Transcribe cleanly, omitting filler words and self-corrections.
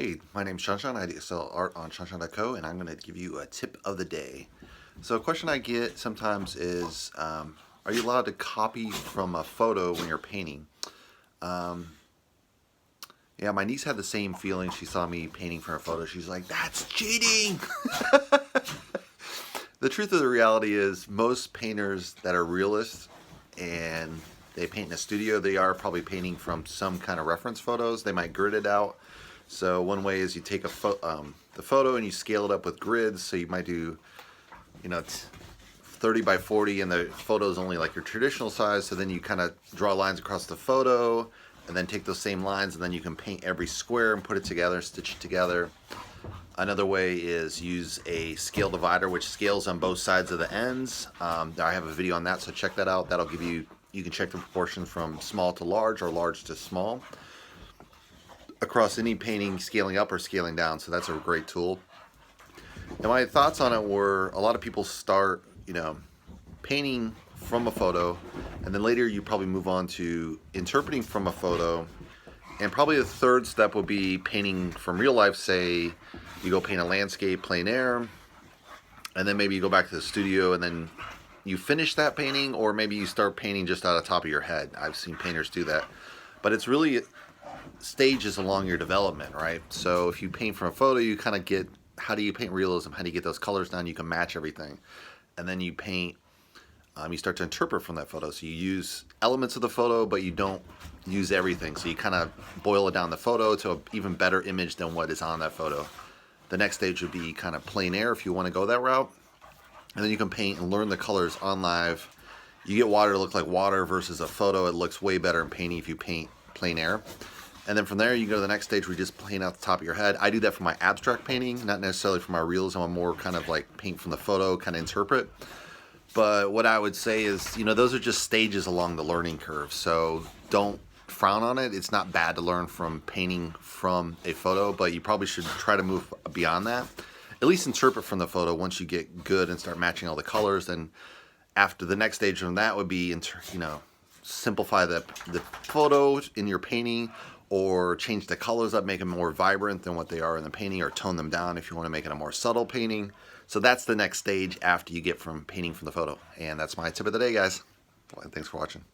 Hey, my name's shawnshawn. I sell art on shawnshawn.co, and I'm going to give you a tip of the day. So a question I get sometimes is, are you allowed to copy from a photo when you're painting? Yeah, my niece had the same feeling. She saw me painting from a photo. She's like, that's cheating! The truth of the reality is most painters that are realists and they paint in a studio, they are probably painting from some kind of reference photos. They might grid it out. So one way is you take the photo and you scale it up with grids. So you might do, 30 by 40, and the photo is only like your traditional size. So then you kind of draw lines across the photo and then take those same lines and then you can paint every square and put it together, stitch it together. Another way is use a scale divider, which scales on both sides of the ends. I have a video on that, so check that out. That'll give you can check the proportion from small to large or large to small across any painting, scaling up or scaling down. So that's a great tool. And my thoughts on it were, a lot of people start, painting from a photo, and then later you probably move on to interpreting from a photo. And probably the third step would be painting from real life. Say you go paint a landscape, plein air, and then maybe you go back to the studio and then you finish that painting, or maybe you start painting just out of the top of your head. I've seen painters do that. But it's really stages along your development, right? So if you paint from a photo, you kind of get, how do you paint realism? How do you get those colors down? You can match everything. And then you paint, you start to interpret from that photo. So you use elements of the photo, but you don't use everything. So you kind of boil it down the photo to an even better image than what is on that photo. The next stage would be kind of plein air if you want to go that route. And then you can paint and learn the colors on live. You get water to look like water versus a photo. It looks way better in painting if you paint plein air. And then from there, you go to the next stage where you just paint out the top of your head. I do that for my abstract painting, not necessarily for my realism. I'm more kind of like paint from the photo, kind of interpret. But what I would say is, those are just stages along the learning curve. So don't frown on it. It's not bad to learn from painting from a photo, but you probably should try to move beyond that. At least interpret from the photo. Once you get good and start matching all the colors, then after the next stage from that would be, simplify the photo in your painting, or change the colors up, make them more vibrant than what they are in the painting, or tone them down if you want to make it a more subtle painting. So that's the next stage after you get from painting from the photo. And that's my tip of the day, guys. Thanks for watching.